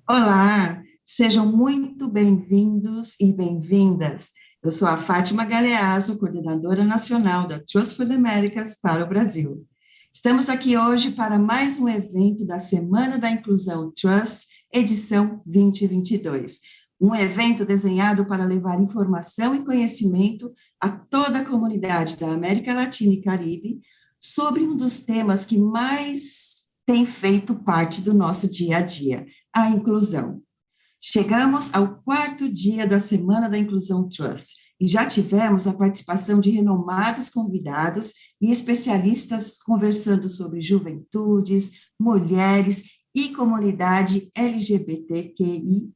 Olá, sejam muito bem-vindos e bem-vindas. Eu sou a Fátima Galeazzo, coordenadora nacional da Trust for the Americas para o Brasil. Estamos aqui hoje para mais um evento da Semana da Inclusão Trust, edição 2022. Um evento desenhado para levar informação e conhecimento a toda a comunidade da América Latina e Caribe sobre um dos temas que mais tem feito parte do nosso dia a dia, a inclusão. Chegamos ao quarto dia da Semana da Inclusão Trust e já tivemos a participação de renomados convidados e especialistas conversando sobre juventudes, mulheres e comunidade LGBTQIA+.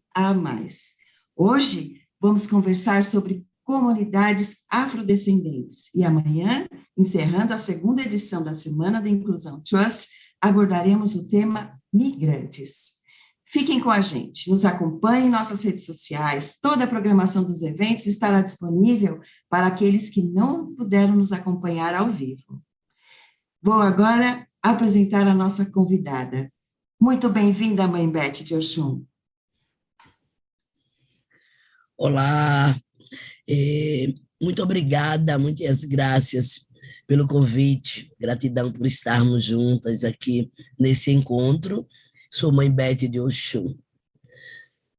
Hoje vamos conversar sobre comunidades afrodescendentes e amanhã, encerrando a segunda edição da Semana da Inclusão Trust, abordaremos o tema migrantes. Fiquem com a gente, nos acompanhem em nossas redes sociais, toda a programação dos eventos estará disponível para aqueles que não puderam nos acompanhar ao vivo. Vou agora apresentar a nossa convidada. Muito bem-vinda, Mãe Beth de Oxum. Olá, muito obrigada, muitas graças pelo convite, gratidão por estarmos juntas aqui nesse encontro. Sou Mãe Beth de Oxum,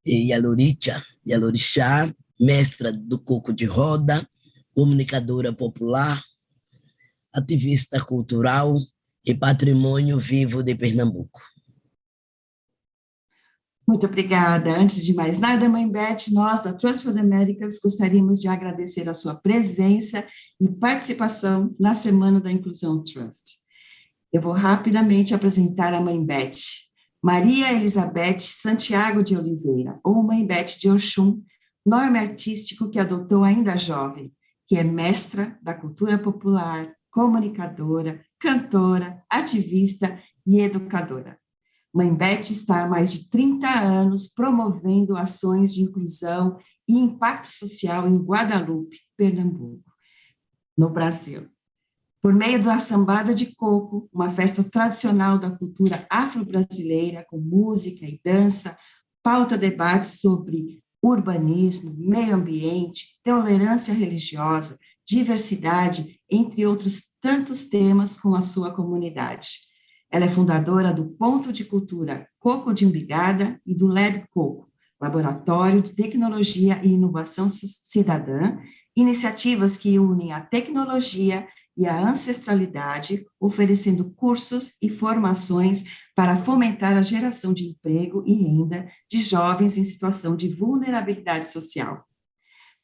Yalorixá, mestra do coco de roda, comunicadora popular, ativista cultural e patrimônio vivo de Pernambuco. Muito obrigada. Antes de mais nada, Mãe Beth, nós da Trust for the Americas gostaríamos de agradecer a sua presença e participação na Semana da Inclusão Trust. Eu vou rapidamente apresentar a Mãe Beth. Maria Elizabeth Santiago de Oliveira, ou Mãe Beth de Oxum, nome artístico que adotou ainda jovem, que é mestra da cultura popular, comunicadora, cantora, ativista e educadora. Mãe Beth está há mais de 30 anos promovendo ações de inclusão e impacto social em Guadalupe, Pernambuco, no Brasil. Por meio da Sambada de Coco, uma festa tradicional da cultura afro-brasileira, com música e dança, pauta debates sobre urbanismo, meio ambiente, tolerância religiosa, diversidade, entre outros tantos temas com a sua comunidade. Ela é fundadora do Ponto de Cultura Coco de Umbigada e do Lab Coco, Laboratório de Tecnologia e Inovação Cidadã, iniciativas que unem a tecnologia e a ancestralidade, oferecendo cursos e formações para fomentar a geração de emprego e renda de jovens em situação de vulnerabilidade social.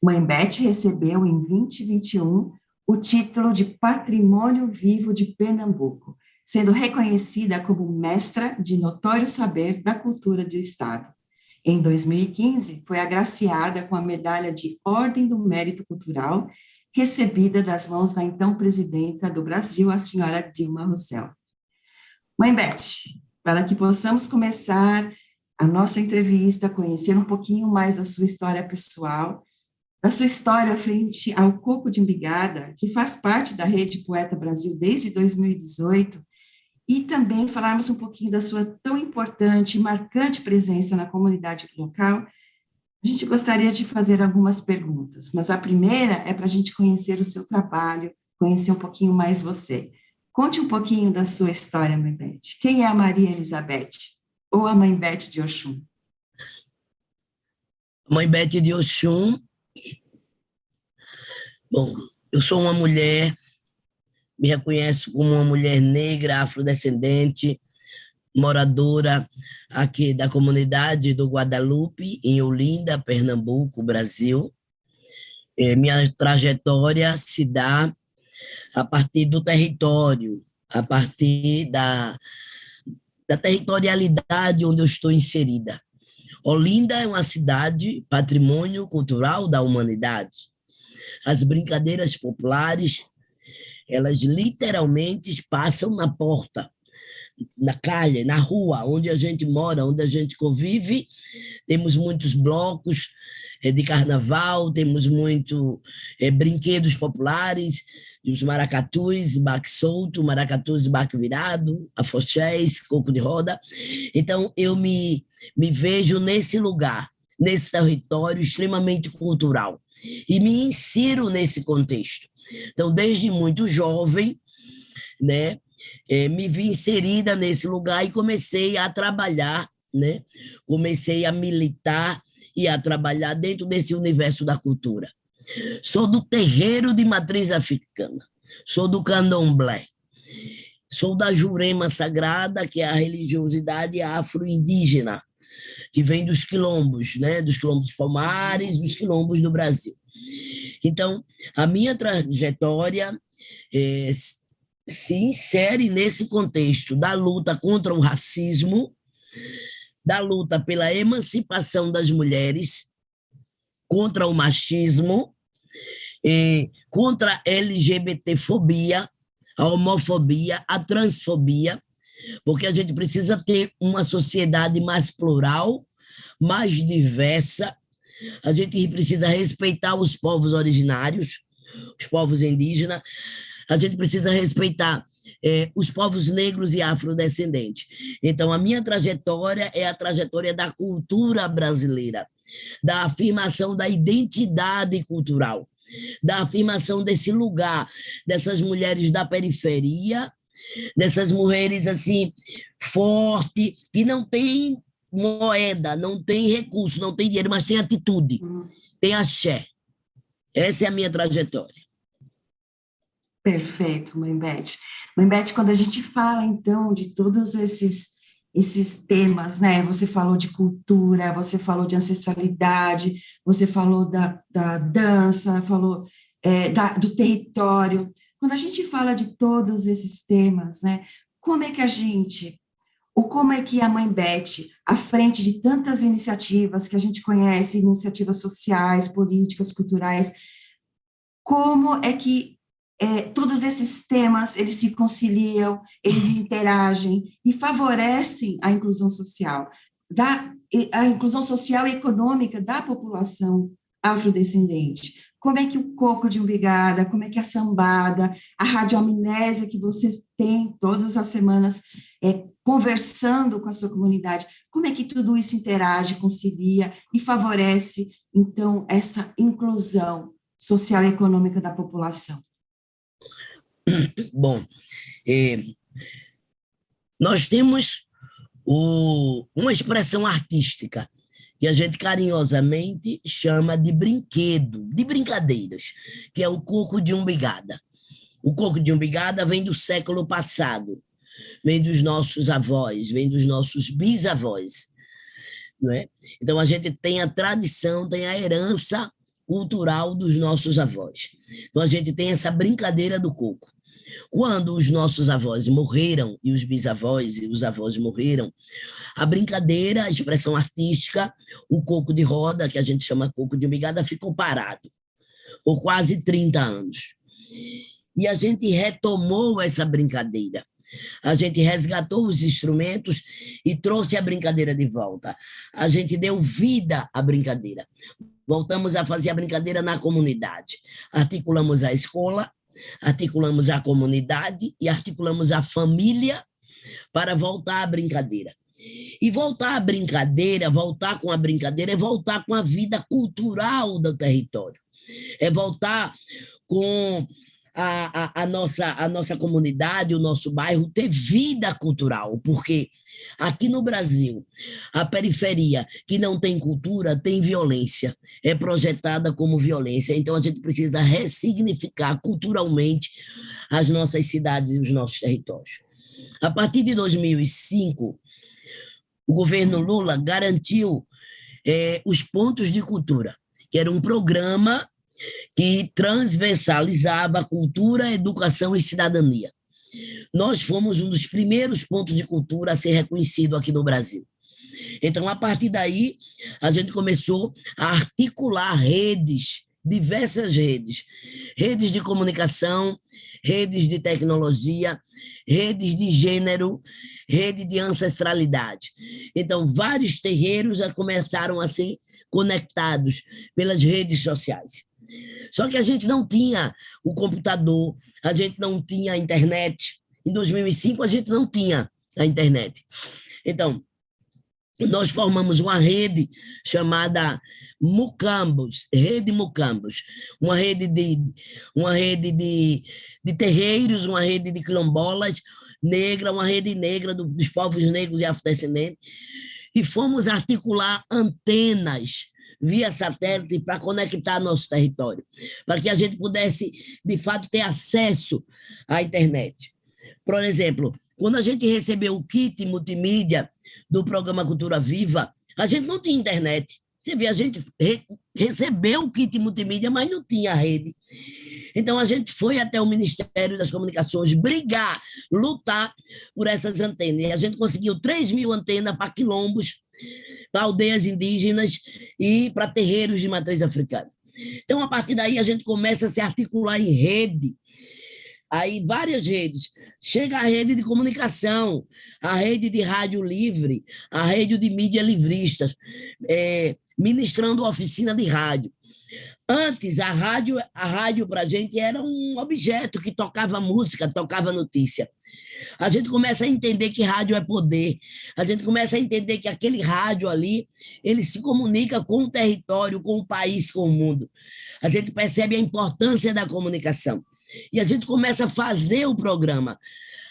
Mãe Beth recebeu em 2021 o título de Patrimônio Vivo de Pernambuco, sendo reconhecida como mestra de notório saber da cultura do Estado. Em 2015, foi agraciada com a medalha de Ordem do Mérito Cultural, recebida das mãos da então presidenta do Brasil, a senhora Dilma Rousseff. Mãe Beth, para que possamos começar a nossa entrevista, conhecer um pouquinho mais da sua história pessoal, da sua história frente ao Coco de Umbigada, que faz parte da Rede Poeta Brasil desde 2018, e também falarmos um pouquinho da sua tão importante e marcante presença na comunidade local, a gente gostaria de fazer algumas perguntas, mas a primeira é para a gente conhecer o seu trabalho, conhecer um pouquinho mais você. Conte um pouquinho da sua história, Mãe Beth. Quem é a Maria Elizabeth, ou a Mãe Beth de Oxum? Mãe Beth de Oxum, bom, eu sou uma mulher, me reconheço como uma mulher negra, afrodescendente, moradora aqui da comunidade do Guadalupe, em Olinda, Pernambuco, Brasil. Minha trajetória se dá a partir do território, a partir da territorialidade onde eu estou inserida. Olinda é uma cidade patrimônio cultural da humanidade. As brincadeiras populares, elas literalmente passam na porta na calha, na rua, onde a gente mora, onde a gente convive. Temos muitos blocos de carnaval, temos muito brinquedos populares, os maracatus, baque solto, maracatus, baque virado, afoxés, coco de roda. Então, eu me vejo nesse lugar, nesse território extremamente cultural, e me insiro nesse contexto. Então, desde muito jovem, né, me vi inserida nesse lugar e comecei a trabalhar, né, comecei a militar e a trabalhar dentro desse universo da cultura. Sou do terreiro de matriz africana, sou do candomblé, sou da Jurema Sagrada, que é a religiosidade afro-indígena, que vem dos quilombos, né? Dos quilombos dos Palmares, dos quilombos do Brasil. Então, a minha trajetória se insere nesse contexto da luta contra o racismo, da luta pela emancipação das mulheres, contra o machismo, contra a LGBTfobia, a homofobia, a transfobia, porque a gente precisa ter uma sociedade mais plural, mais diversa. A gente precisa respeitar os povos originários, os povos indígenas. A gente precisa respeitar os povos negros e afrodescendentes. Então, a minha trajetória é a trajetória da cultura brasileira, da afirmação da identidade cultural, da afirmação desse lugar, dessas mulheres da periferia, dessas mulheres assim, fortes, que não têm moeda, não têm recurso, não têm dinheiro, mas têm atitude, têm axé. Essa é a minha trajetória. Perfeito, Mãe Beth. Mãe Beth, quando a gente fala, então, de todos esses temas, né? Você falou de cultura, você falou de ancestralidade, você falou da dança, falou do território. Quando a gente fala de todos esses temas, né? Como é que como é que a Mãe Beth, à frente de tantas iniciativas que a gente conhece, iniciativas sociais, políticas, culturais, como é que todos esses temas, eles se conciliam, eles interagem e favorecem a inclusão social, a inclusão social e econômica da população afrodescendente? Como é que o coco de umbigada, como é que a sambada, a radioamnésia que você tem todas as semanas conversando com a sua comunidade, como é que tudo isso interage, concilia e favorece, então, essa inclusão social e econômica da população? Bom, nós temos uma expressão artística que a gente carinhosamente chama de brinquedo, de brincadeiras, que é o coco de umbigada. O coco de umbigada vem do século passado, vem dos nossos avós, vem dos nossos bisavós, não é? Então, a gente tem a tradição, tem a herança cultural dos nossos avós. Então, a gente tem essa brincadeira do coco. Quando os nossos avós morreram, e os bisavós e os avós morreram, a brincadeira, a expressão artística, o coco de roda, que a gente chama coco de umbigada, ficou parado por quase 30 anos. E a gente retomou essa brincadeira. A gente resgatou os instrumentos e trouxe a brincadeira de volta. A gente deu vida à brincadeira. Voltamos a fazer a brincadeira na comunidade. Articulamos a escola, articulamos a comunidade e articulamos a família para voltar à brincadeira. E voltar à brincadeira, voltar com a brincadeira, é voltar com a vida cultural do território. É voltar com a nossa comunidade, o nosso bairro, ter vida cultural, porque aqui no Brasil, a periferia que não tem cultura tem violência, é projetada como violência. Então, a gente precisa ressignificar culturalmente as nossas cidades e os nossos territórios. A partir de 2005, o governo Lula garantiu os pontos de cultura, que era um programa que transversalizava cultura, educação e cidadania. Nós fomos um dos primeiros pontos de cultura a ser reconhecido aqui no Brasil. Então, a partir daí, a gente começou a articular redes diversas redes, redes de comunicação, redes de tecnologia, redes de gênero, rede de ancestralidade. Então, vários terreiros já começaram a ser conectados pelas redes sociais. Só que a gente não tinha o computador, a gente não tinha a internet. Em 2005, a gente não tinha a internet. Então, nós formamos uma rede chamada Mucambos, Rede Mucambos, uma rede de terreiros, uma rede de quilombolas negra, uma rede negra dos povos negros e afrodescendentes, e fomos articular antenas via satélite para conectar nosso território, para que a gente pudesse, de fato, ter acesso à internet. Por exemplo, quando a gente recebeu o kit multimídia do programa Cultura Viva, a gente não tinha internet. Você vê, a gente recebeu o kit multimídia, mas não tinha rede. Então, a gente foi até o Ministério das Comunicações brigar, lutar por essas antenas. E a gente conseguiu 3.000 antenas para quilombos, para aldeias indígenas e para terreiros de matriz africana. Então, a partir daí, a gente começa a se articular em rede. Aí, várias redes. Chega a rede de comunicação, a rede de rádio livre, a rede de mídia livristas, ministrando oficina de rádio. Antes, a rádio para a gente era um objeto que tocava música, tocava notícia. A gente começa a entender que rádio é poder. A gente começa a entender que aquele rádio ali, ele se comunica com o território, com o país, com o mundo. A gente percebe a importância da comunicação. E a gente começa a fazer o programa.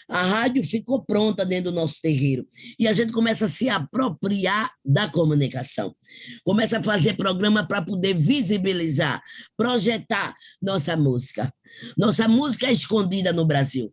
A rádio ficou pronta dentro do nosso terreiro. E a gente começa a se apropriar da comunicação. Começa a fazer programa para poder visibilizar, projetar nossa música. Nossa música é escondida no Brasil.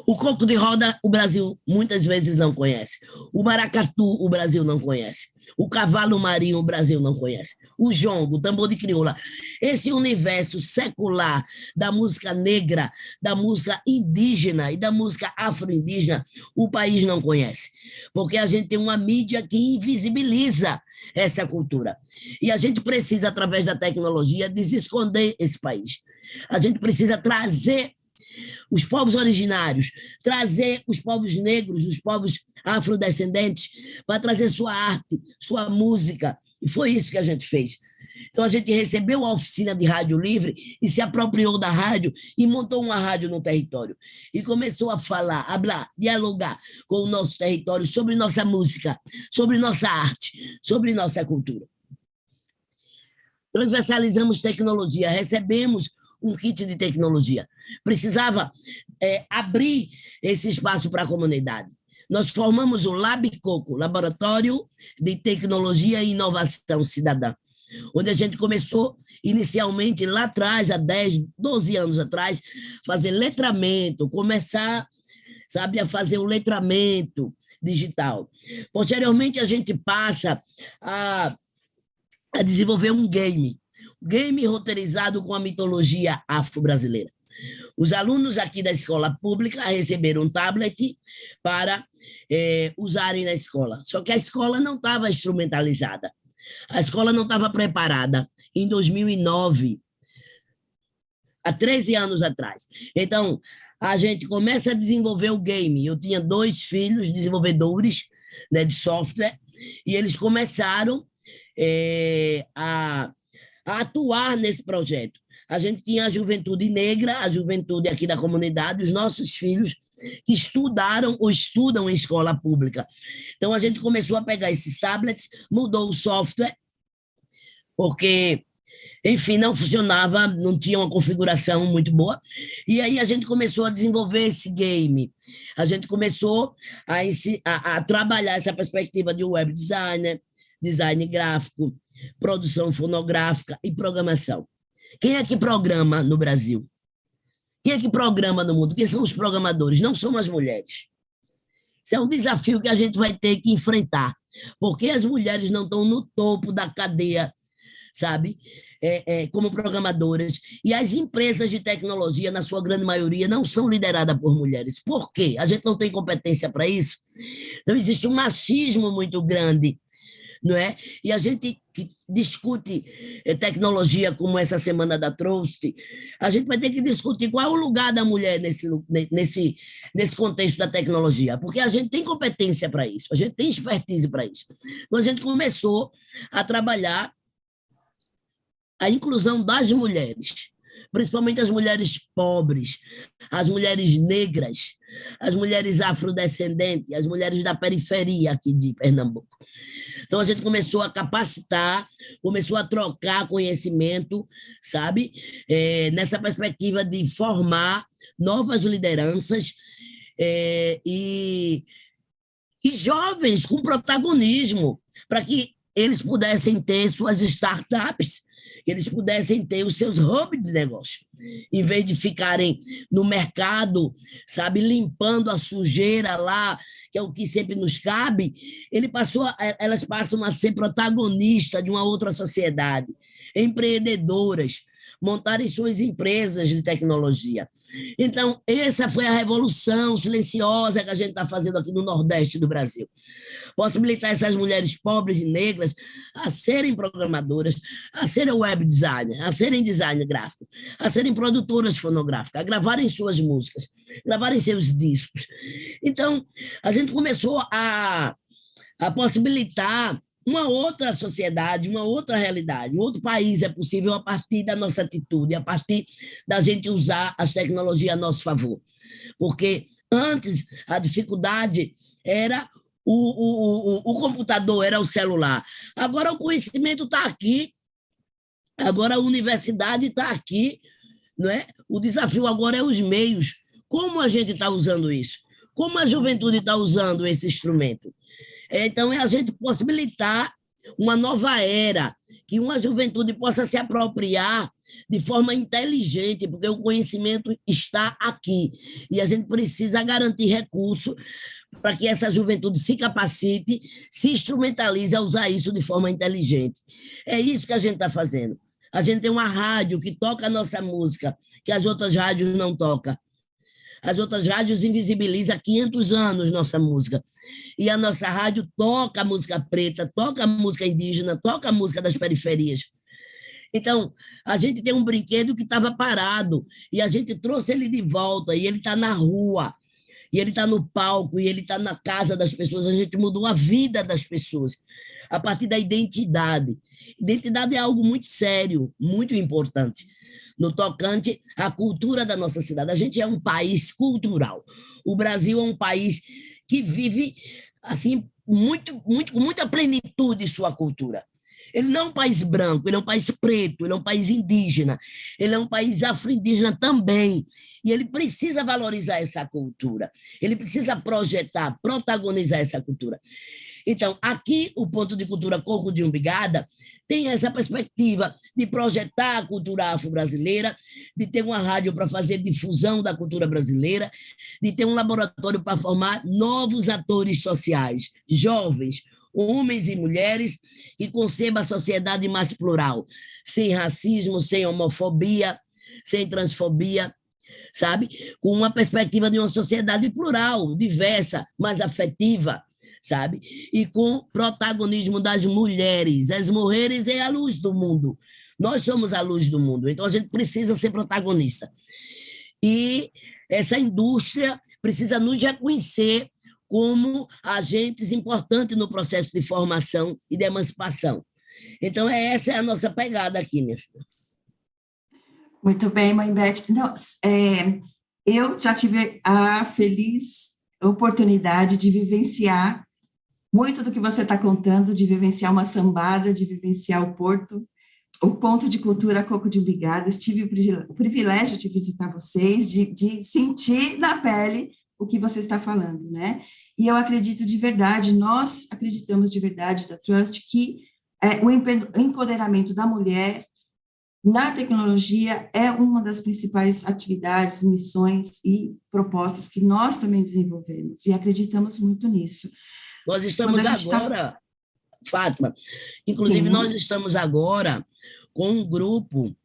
O coco de roda, o Brasil muitas vezes não conhece. O maracatu, o Brasil não conhece. O cavalo marinho, o Brasil não conhece. O jongo, o tambor de crioula. Esse universo secular da música negra, da música indígena e da música afro-indígena, o país não conhece. Porque a gente tem uma mídia que invisibiliza essa cultura. E a gente precisa, através da tecnologia, desesconder esse país. A gente precisa trazer os povos originários, trazer os povos negros, os povos afrodescendentes, para trazer sua arte, sua música. E foi isso que a gente fez. Então, a gente recebeu a oficina de rádio livre e se apropriou da rádio e montou uma rádio no território. E começou a falar, dialogar com o nosso território sobre nossa música, sobre nossa arte, sobre nossa cultura. Transversalizamos tecnologia, recebemos um kit de tecnologia. Precisava abrir esse espaço para a comunidade. Nós formamos o LabCoco, Laboratório de Tecnologia e Inovação Cidadã, onde a gente começou inicialmente lá atrás, há 10, 12 anos atrás, fazer letramento, começar, sabe, a fazer o letramento digital. Posteriormente, a gente passa a desenvolver um game roteirizado com a mitologia afro-brasileira. Os alunos aqui da escola pública receberam um tablet para usarem na escola. Só que a escola não estava instrumentalizada. A escola não estava preparada em 2009, há 13 anos atrás. Então, a gente começa a desenvolver o game. Eu tinha 2 filhos desenvolvedores, né, de software, e eles começaram a atuar nesse projeto. A gente tinha a juventude negra, a juventude aqui da comunidade, os nossos filhos que estudaram ou estudam em escola pública. Então, a gente começou a pegar esses tablets, mudou o software, porque, enfim, não funcionava, não tinha uma configuração muito boa, e aí a gente começou a desenvolver esse game. A gente começou a trabalhar essa perspectiva de web designer, design gráfico, produção fonográfica e programação. Quem é que programa no Brasil? Quem é que programa no mundo? Quem são os programadores? Não são as mulheres. Isso é um desafio que a gente vai ter que enfrentar, porque as mulheres não estão no topo da cadeia, sabe, como programadoras, e as empresas de tecnologia, na sua grande maioria, não são lideradas por mulheres. Por quê? A gente não tem competência para isso? Então, existe um machismo muito grande não é? E a gente que discute tecnologia como essa semana da Trust, a gente vai ter que discutir qual é o lugar da mulher nesse contexto da tecnologia, porque a gente tem competência para isso, a gente tem expertise para isso. Então, a gente começou a trabalhar a inclusão das mulheres, principalmente as mulheres pobres, as mulheres negras, as mulheres afrodescendentes, as mulheres da periferia aqui de Pernambuco. Então, a gente começou a capacitar, começou a trocar conhecimento, sabe? Nessa perspectiva de formar novas lideranças e jovens com protagonismo, para que eles pudessem ter suas startups, que eles pudessem ter os seus hubs de negócio, em vez de ficarem no mercado, sabe, limpando a sujeira lá, que é o que sempre nos cabe, elas passam a ser protagonistas de uma outra sociedade, empreendedoras, montarem suas empresas de tecnologia. Então, essa foi a revolução silenciosa que a gente está fazendo aqui no Nordeste do Brasil. Possibilitar essas mulheres pobres e negras a serem programadoras, a serem web designers, a serem design gráfico, a serem produtoras fonográficas, a gravarem suas músicas, gravarem seus discos. Então, a gente começou a possibilitar uma outra sociedade, uma outra realidade, um outro país é possível a partir da nossa atitude, a partir da gente usar as tecnologias a nosso favor. Porque antes a dificuldade era o computador, era o celular. Agora o conhecimento está aqui, agora a universidade está aqui, não é? O desafio agora é os meios. Como a gente está usando isso? Como a juventude está usando esse instrumento? Então, é a gente possibilitar uma nova era, que uma juventude possa se apropriar de forma inteligente, porque o conhecimento está aqui. E a gente precisa garantir recursos para que essa juventude se capacite, se instrumentalize a usar isso de forma inteligente. É isso que a gente está fazendo. A gente tem uma rádio que toca a nossa música, que as outras rádios não tocam. As outras rádios invisibilizam há 500 anos nossa música. E a nossa rádio toca a música preta, toca a música indígena, toca a música das periferias. Então, a gente tem um brinquedo que estava parado e a gente trouxe ele de volta e ele está na rua, e ele está no palco, e ele está na casa das pessoas. A gente mudou a vida das pessoas a partir da identidade. Identidade é algo muito sério, muito importante no tocante à cultura da nossa cidade. A gente é um país cultural. O Brasil é um país que vive assim com muita plenitude sua cultura. Ele não é um país branco, ele é um país preto, ele é um país indígena, ele é um país afro-indígena também. E ele precisa valorizar essa cultura, ele precisa projetar, protagonizar essa cultura. Então, aqui, o Ponto de Cultura Coco de Umbigada tem essa perspectiva de projetar a cultura afro-brasileira, de ter uma rádio para fazer difusão da cultura brasileira, de ter um laboratório para formar novos atores sociais, jovens, homens e mulheres, que concebam a sociedade mais plural, sem racismo, sem homofobia, sem transfobia, sabe? Com uma perspectiva de uma sociedade plural, diversa, mais afetiva, sabe? E com protagonismo das mulheres. As mulheres é a luz do mundo. Nós somos a luz do mundo, então a gente precisa ser protagonista. E essa indústria precisa nos reconhecer como agentes importantes no processo de formação e de emancipação. Então, essa é a nossa pegada aqui, minha filha. Muito bem, mãe Beth. Não, eu já tive a feliz oportunidade de vivenciar muito do que você está contando, de vivenciar uma sambada, de vivenciar o Ponto de Cultura Coco de Umbigada. Tive o privilégio de visitar vocês, de sentir na pele o que você está falando, né? E eu acredito de verdade, nós acreditamos de verdade da Trust que o empoderamento da mulher na tecnologia é uma das principais atividades, missões e propostas que nós também desenvolvemos, e acreditamos muito nisso. Nós estamos agora, Fátima, inclusive nós estamos agora com um grupo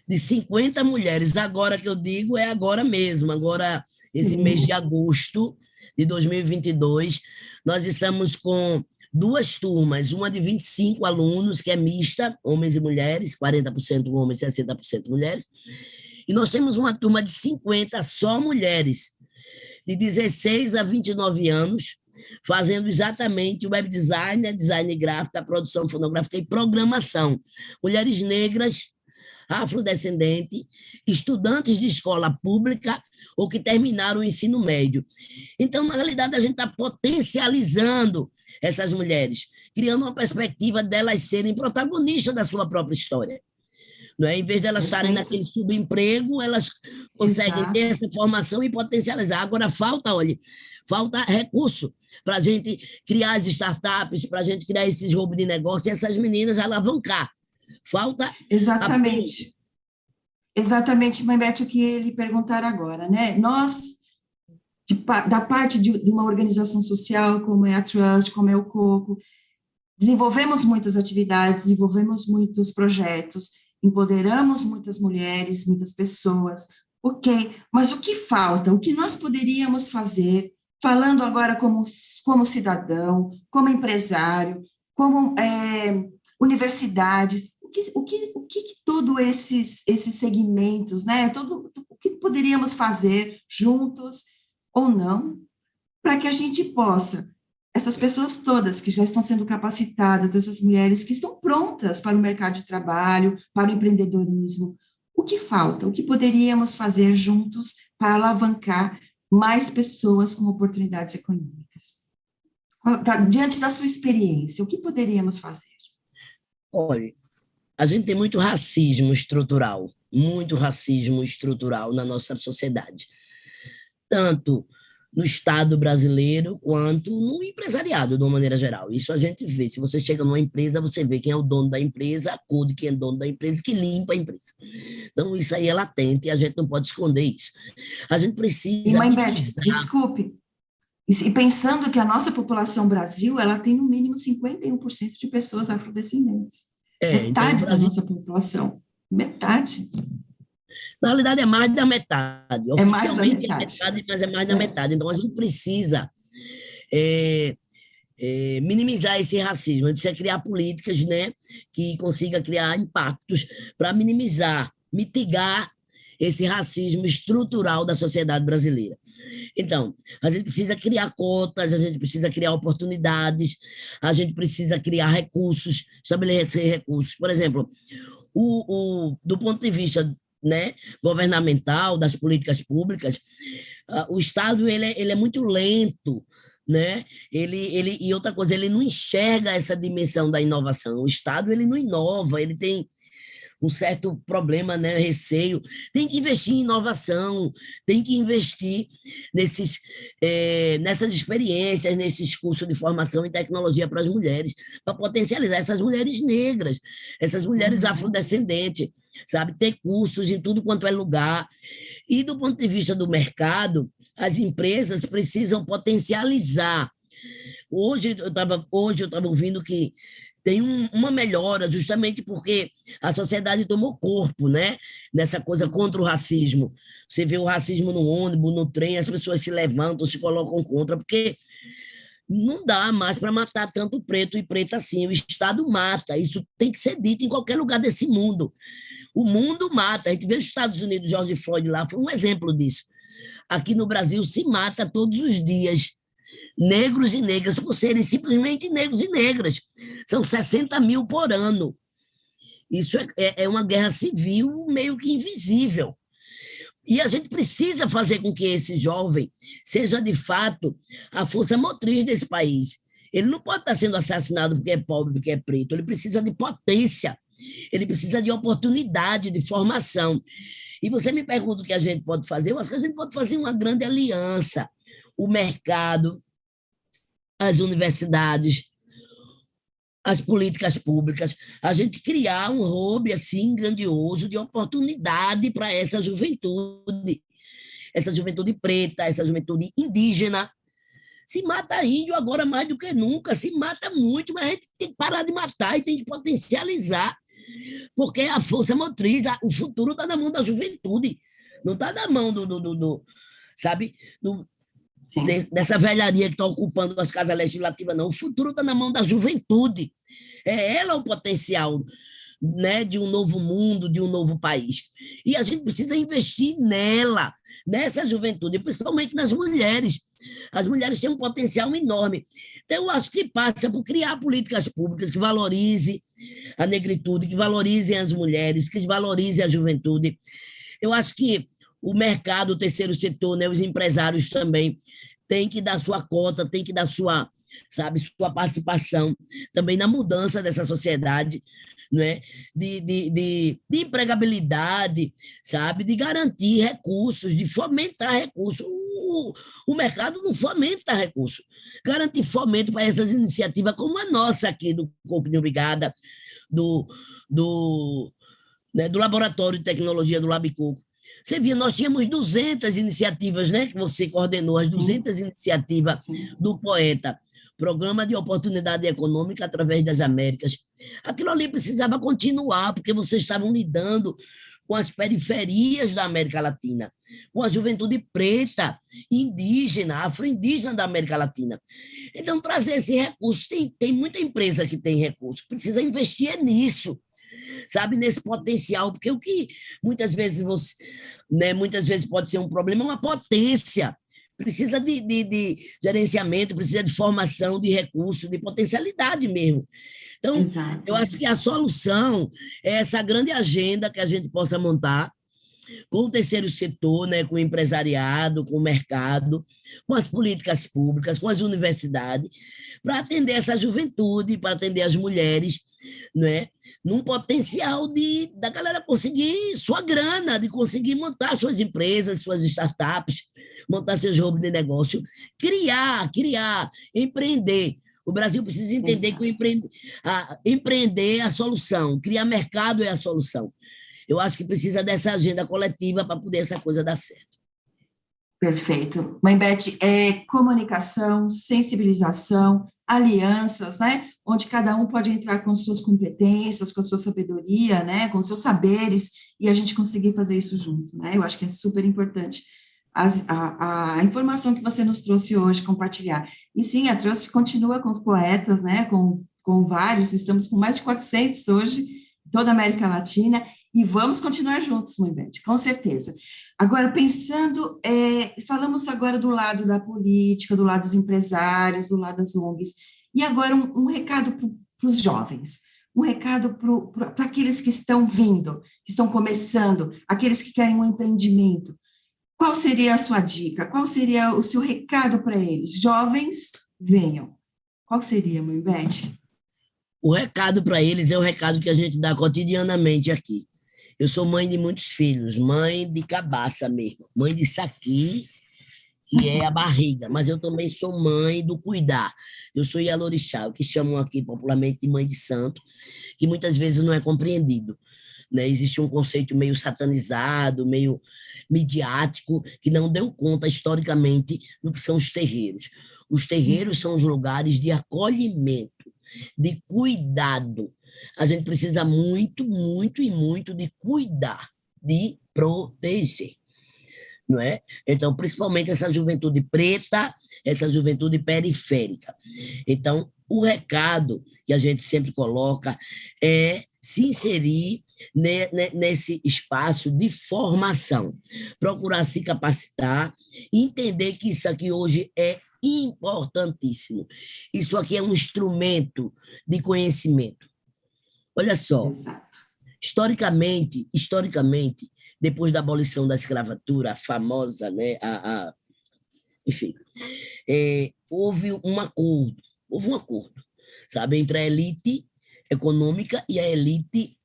de 50 mulheres, agora que eu digo é agora mesmo, agora esse mês de agosto de 2022, nós estamos com duas turmas, uma de 25 alunos, que é mista, homens e mulheres, 40% homens, 60% mulheres, e nós temos uma turma de 50 só mulheres, de 16 a 29 anos, fazendo exatamente web design, design gráfico, produção fonográfica e programação. Mulheres negras, afrodescendentes, estudantes de escola pública ou que terminaram o ensino médio. Então, na realidade, a gente está potencializando essas mulheres, criando uma perspectiva delas serem protagonistas da sua própria história. Não é? Em vez de elas estarem naquele subemprego, elas conseguem ter essa formação e potencializar. Agora, falta recurso para a gente criar as startups, para a gente criar esses hubs de negócio e essas meninas alavancar. Falta... Exatamente. Exatamente, Mãe Beth, o que ele perguntar agora, né? Nós, da parte de uma organização social, como é a Trust, como é o Coco, desenvolvemos muitas atividades, desenvolvemos muitos projetos, empoderamos muitas mulheres, muitas pessoas, ok, mas o que falta? O que nós poderíamos fazer, falando agora como cidadão, como empresário, como universidades, o que todos esses segmentos, né, o que poderíamos fazer juntos ou não, para que a gente possa, essas pessoas todas que já estão sendo capacitadas, essas mulheres que estão prontas para o mercado de trabalho, para o empreendedorismo, o que falta? O que poderíamos fazer juntos para alavancar mais pessoas com oportunidades econômicas? Diante da sua experiência, o que poderíamos fazer? Olha, a gente tem muito racismo estrutural na nossa sociedade, tanto no Estado brasileiro, quanto no empresariado, de uma maneira geral. Isso a gente vê. Se você chega numa empresa, você vê quem é o dono da empresa, a cor de quem é o dono da empresa, que limpa a empresa. Então, isso aí é latente e a gente não pode esconder isso. A gente precisa... E, Mãe Beth, desculpe, e pensando que a nossa população Brasil, ela tem no mínimo 51% de pessoas afrodescendentes. Metade então, da nossa população. Metade. Na realidade, é mais da metade. Oficialmente é metade, mas é mais da metade. Então, a gente precisa minimizar esse racismo. A gente precisa criar políticas, né, que consiga criar impactos para mitigar esse racismo estrutural da sociedade brasileira. Então, a gente precisa criar cotas, a gente precisa criar oportunidades, a gente precisa criar recursos, estabelecer recursos. Por exemplo, do ponto de vista, né, governamental, das políticas públicas, o Estado ele é muito lento, né? E outra coisa, ele não enxerga essa dimensão da inovação. O Estado ele não inova, ele tem um certo problema, né, receio. Tem que investir em inovação, tem que investir nessas experiências, nesses cursos de formação em tecnologia para as mulheres, para potencializar essas mulheres negras, essas mulheres afrodescendentes, sabe? Ter cursos em tudo quanto é lugar. E do ponto de vista do mercado, as empresas precisam potencializar. Hoje eu estava ouvindo que tem uma melhora, justamente porque a sociedade tomou corpo, né? Nessa coisa contra o racismo. Você vê o racismo no ônibus, no trem, as pessoas se levantam, se colocam contra, porque não dá mais para matar tanto preto e preta assim. O Estado mata, isso tem que ser dito em qualquer lugar desse mundo. O mundo mata. A gente vê os Estados Unidos, George Floyd lá, foi um exemplo disso. Aqui no Brasil se mata todos os dias negros e negras por serem simplesmente negros e negras. São 60 mil por ano. Isso é uma guerra civil meio que invisível. E a gente precisa fazer com que esse jovem seja, de fato, a força motriz desse país. Ele não pode estar sendo assassinado porque é pobre, porque é preto. Ele precisa de potência. Ele precisa de oportunidade, de formação. E você me pergunta o que a gente pode fazer. Eu acho que a gente pode fazer uma grande aliança. O mercado, as universidades, as políticas públicas, a gente criar um hub assim grandioso de oportunidade para essa juventude preta, essa juventude indígena. Se mata índio agora mais do que nunca, se mata muito, mas a gente tem que parar de matar e tem que potencializar, porque a força motriz, o futuro está na mão da juventude, não está na mão sabe, Sim. dessa velharia que está ocupando as casas legislativas, não. O futuro está na mão da juventude. É ela o potencial, né, de um novo mundo, de um novo país. E a gente precisa investir nela, nessa juventude, principalmente nas mulheres. As mulheres têm um potencial enorme. Então, eu acho que passa por criar políticas públicas que valorizem a negritude, que valorizem as mulheres, que valorizem a juventude. Eu acho que o mercado, o terceiro setor, né, os empresários também têm que dar sua cota, têm que dar sua, sabe, sua participação também na mudança dessa sociedade, né? De empregabilidade, sabe? De garantir recursos, de fomentar recursos. O mercado não fomenta recursos. Garantir fomento para essas iniciativas, como a nossa aqui do Corpo de Brigada, do, do, né, do Laboratório de Tecnologia do Labicoco. Você viu, nós tínhamos 200 iniciativas, né? Que você coordenou, as 200 iniciativas do Poeta, Programa de Oportunidade Econômica através das Américas. Aquilo ali precisava continuar, porque vocês estavam lidando com as periferias da América Latina, com a juventude preta, indígena, afro-indígena da América Latina. Então, trazer esse recurso, tem muita empresa que tem recurso, precisa investir nisso, sabe, nesse potencial, porque o que muitas vezes muitas vezes pode ser um problema é uma potência. Precisa de gerenciamento, precisa de formação, de recurso, de potencialidade mesmo. Então, Exato. eu acho que a solução é essa grande agenda que a gente possa montar com o terceiro setor, né, com o empresariado, com o mercado, com as políticas públicas, com as universidades, para atender essa juventude, para atender as mulheres, né, num potencial da galera conseguir sua grana, de conseguir montar suas empresas, suas startups, montar seus hubs de negócio, criar, empreender. O Brasil precisa entender que empreender é a solução, criar mercado é a solução. Eu acho que precisa dessa agenda coletiva para poder essa coisa dar certo. Perfeito. Mãe Beth, comunicação, sensibilização, alianças, né? Onde cada um pode entrar com suas competências, com a sua sabedoria, né? Com seus saberes, e a gente conseguir fazer isso junto, né? Eu acho que é super importante a informação que você nos trouxe hoje, compartilhar. E sim, a Trust continua com os poetas, né? Com vários, estamos com mais de 400 hoje, toda a América Latina, e vamos continuar juntos, Mãe Beth, com certeza. Agora, pensando, falamos agora do lado da política, do lado dos empresários, do lado das ONGs, e agora um recado para os jovens, um recado para aqueles que estão vindo, que estão começando, aqueles que querem um empreendimento. Qual seria a sua dica? Qual seria o seu recado para eles? Jovens, venham. Qual seria, Mãe Beth? O recado para eles é o recado que a gente dá cotidianamente aqui. Eu sou mãe de muitos filhos, mãe de cabaça mesmo, mãe de saqui, que é a barriga, mas eu também sou mãe do cuidar. Eu sou Yalorixá, o que chamam aqui popularmente de mãe de santo, que muitas vezes não é compreendido. Né? Existe um conceito meio satanizado, meio midiático, que não deu conta historicamente do que são os terreiros. Os terreiros são os lugares de acolhimento, de cuidado. A gente precisa muito, muito e muito de cuidar, de proteger, não é? Então, principalmente essa juventude preta, essa juventude periférica. Então, o recado que a gente sempre coloca é se inserir nesse espaço de formação, procurar se capacitar, entender que isso aqui hoje é importantíssimo. Isso aqui é um instrumento de conhecimento. Olha só, historicamente, depois da abolição da escravatura, a famosa, né, enfim, houve um acordo, sabe, entre a elite econômica e a elite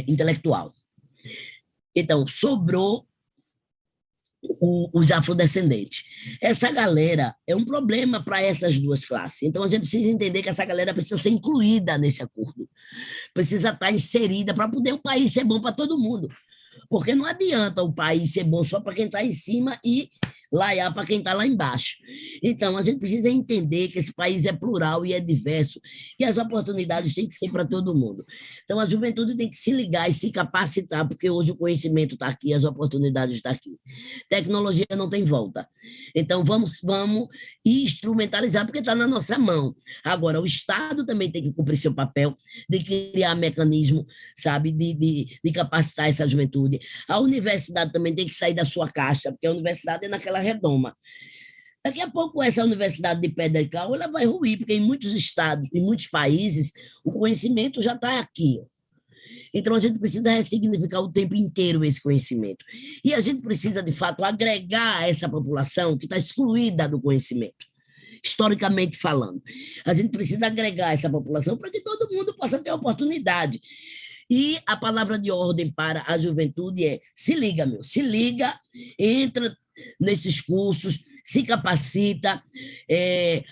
intelectual. Então, sobrou os afrodescendentes. Essa galera é um problema para essas duas classes. Então, a gente precisa entender que essa galera precisa ser incluída nesse acordo, precisa estar inserida para poder o país ser bom para todo mundo. Porque não adianta o país ser bom só para quem está em cima e laiar para quem está lá embaixo. Então, a gente precisa entender que esse país é plural e é diverso, e as oportunidades têm que ser para todo mundo. Então, a juventude tem que se ligar e se capacitar, porque hoje o conhecimento está aqui, as oportunidades estão aqui. Tecnologia não tem volta. Então, vamos instrumentalizar, porque está na nossa mão. Agora, o Estado também tem que cumprir seu papel de criar mecanismo, sabe, de capacitar essa juventude. A universidade também tem que sair da sua caixa, porque a universidade é naquela redoma. Daqui a pouco, essa universidade de pedra e cal, ela vai ruir, porque em muitos estados, em muitos países, o conhecimento já está aqui. Então, a gente precisa ressignificar o tempo inteiro esse conhecimento. E a gente precisa, de fato, agregar essa população que está excluída do conhecimento, historicamente falando. A gente precisa agregar essa população para que todo mundo possa ter oportunidade. E a palavra de ordem para a juventude é: se liga, se liga, entra nesses cursos, se capacita.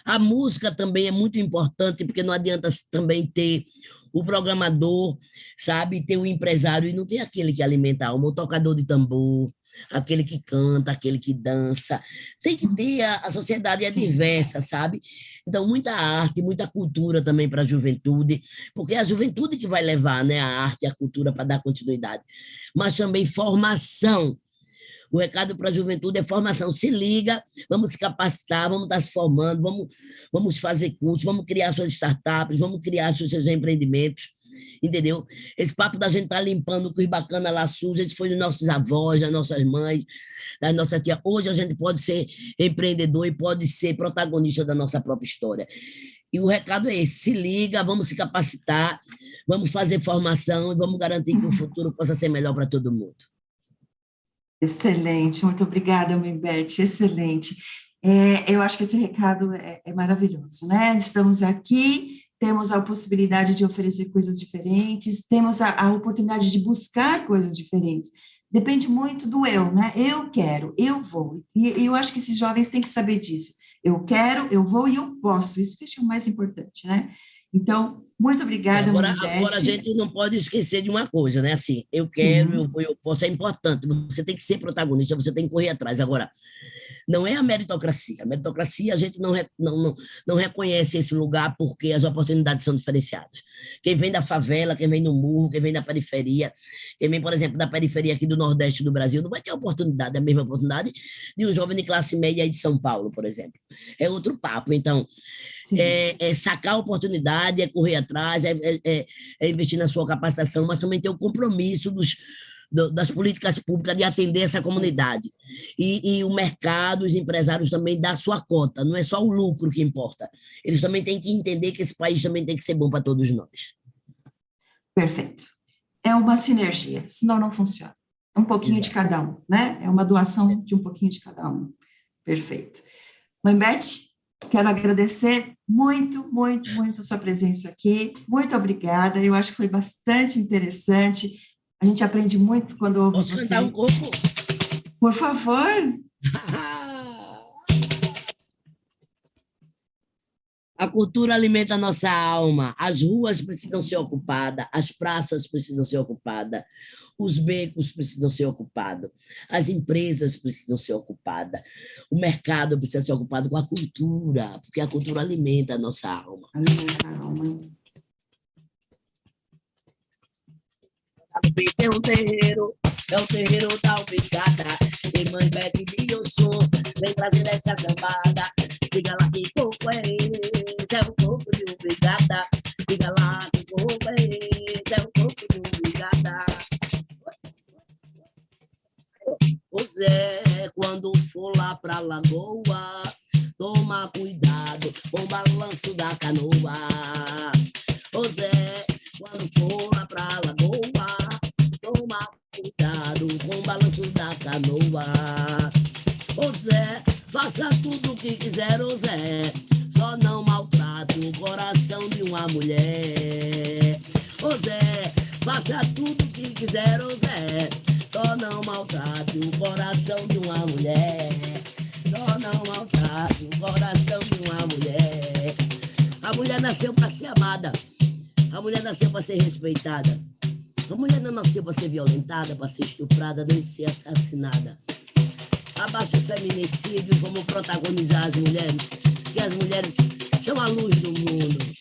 A música também é muito importante, porque não adianta também ter o programador, sabe, ter o empresário e não ter aquele que alimenta a alma, o tocador de tambor, aquele que canta, aquele que dança. Tem que ter, a sociedade é diversa, sabe? Então, muita arte, muita cultura também para a juventude, porque é a juventude que vai levar, né, a arte e a cultura para dar continuidade. Mas também formação. O recado para a juventude é formação. Se liga, vamos se capacitar, vamos estar se formando, vamos fazer cursos, vamos criar suas startups, vamos criar seus empreendimentos, entendeu? Esse papo da gente estar limpando os bacanas lá sujos, esse foi dos nossos avós, das nossas mães, das nossas tias. Hoje a gente pode ser empreendedor e pode ser protagonista da nossa própria história. E o recado é esse: se liga, vamos se capacitar, vamos fazer formação e vamos garantir que o futuro possa ser melhor para todo mundo. Excelente, muito obrigada, Beth, excelente. Eu acho que esse recado é maravilhoso, né? Estamos aqui, temos a possibilidade de oferecer coisas diferentes, temos a oportunidade de buscar coisas diferentes. Depende muito do eu, né? Eu quero, eu vou. E eu acho que esses jovens têm que saber disso. Eu quero, eu vou e eu posso. Isso que eu acho o mais importante, né? Então, muito obrigada, Agora a gente não pode esquecer de uma coisa, né? Assim, eu quero, eu vou, eu posso, é importante. Você tem que ser protagonista, você tem que correr atrás. Agora, não é a meritocracia. A meritocracia, a gente não reconhece esse lugar porque as oportunidades são diferenciadas. Quem vem da favela, quem vem do morro, quem vem da periferia, quem vem, por exemplo, da periferia aqui do Nordeste do Brasil, não vai ter a mesma oportunidade de um jovem de classe média aí de São Paulo, por exemplo. É outro papo. Então, sacar a oportunidade, é correr atrás, é investir na sua capacitação, mas também ter o compromisso das políticas públicas de atender essa comunidade. E o mercado, os empresários também dão a sua cota, não é só o lucro que importa. Eles também têm que entender que esse país também tem que ser bom para todos nós. Perfeito. É uma sinergia, senão não funciona. Um pouquinho de cada um, né? É uma doação de um pouquinho de cada um. Perfeito. Mãe Beth, quero agradecer muito, muito, muito a sua presença aqui. Muito obrigada. Eu acho que foi bastante interessante. A gente aprende muito quando ouve você. Posso cantar um pouco? Por favor. A cultura alimenta a nossa alma. As ruas precisam ser ocupadas, as praças precisam ser ocupadas, os becos precisam ser ocupados, as empresas precisam ser ocupadas, o mercado precisa ser ocupado com a cultura, porque a cultura alimenta a nossa alma. Alimenta a alma. É o terreiro da ubicada, e Mãe Beth de Oxum, vem trazendo essa sambada. Diga lá que coco é esse, é o coco de ubicada. Diga lá que coco é esse, é o coco de ubicada. Ô Zé, quando for lá pra lagoa, toma cuidado com o balanço da canoa. Ô Zé, quando for lá pra lagoa, toma cuidado com o balanço da canoa. Ô Zé, faça tudo o que quiser, ô Zé, só não maltrate o coração de uma mulher. Ô Zé, faça tudo o que quiser, ô Zé, só não maltrate o coração de uma mulher. Só não maltrate o coração de uma mulher. A mulher nasceu para ser amada. A mulher nasceu para ser respeitada. A mulher não nasceu para ser violentada, para ser estuprada, nem ser assassinada. abaixe o feminicídio e vamos protagonizar as mulheres, porque as mulheres são a luz do mundo.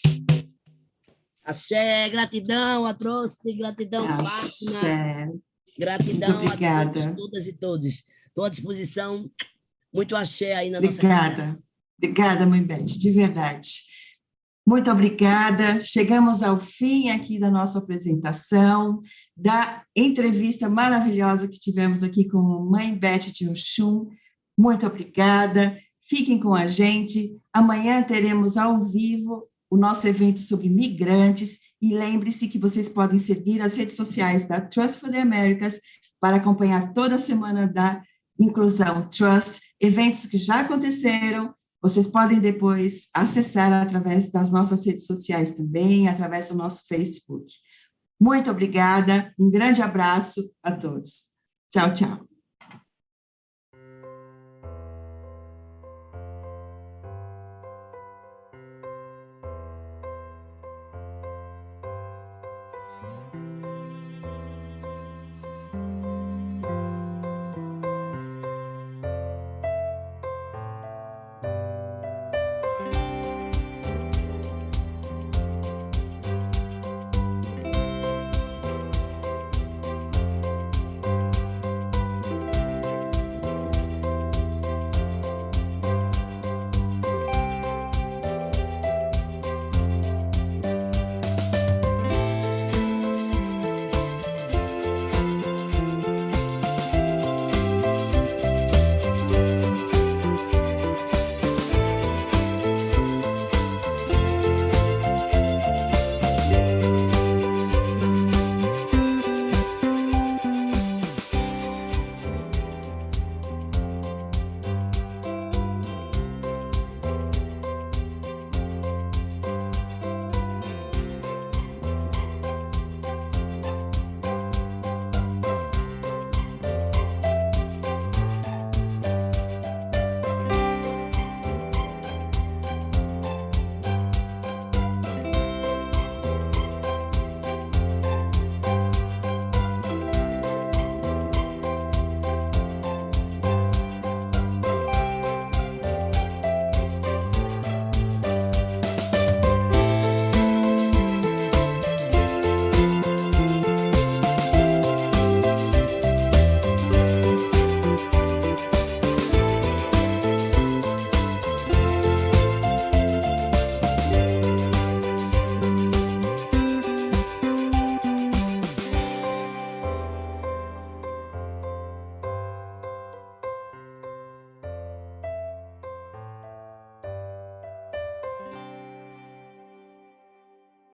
Axé, gratidão, Atrocity, gratidão, Fátima. Gratidão a todas e todos. Estou à disposição. Muito axé aí na nossa... Obrigada, Mãe Beth, de verdade. Muito obrigada. Chegamos ao fim aqui da nossa apresentação, da entrevista maravilhosa que tivemos aqui com a Mãe Beth de Oxum. Muito obrigada. Fiquem com a gente. Amanhã teremos ao vivo o nosso evento sobre migrantes. E lembre-se que vocês podem seguir as redes sociais da Trust for the Americas para acompanhar toda a semana da Inclusão Trust, eventos que já aconteceram. Vocês podem depois acessar através das nossas redes sociais também, através do nosso Facebook. Muito obrigada, um grande abraço a todos. Tchau, tchau.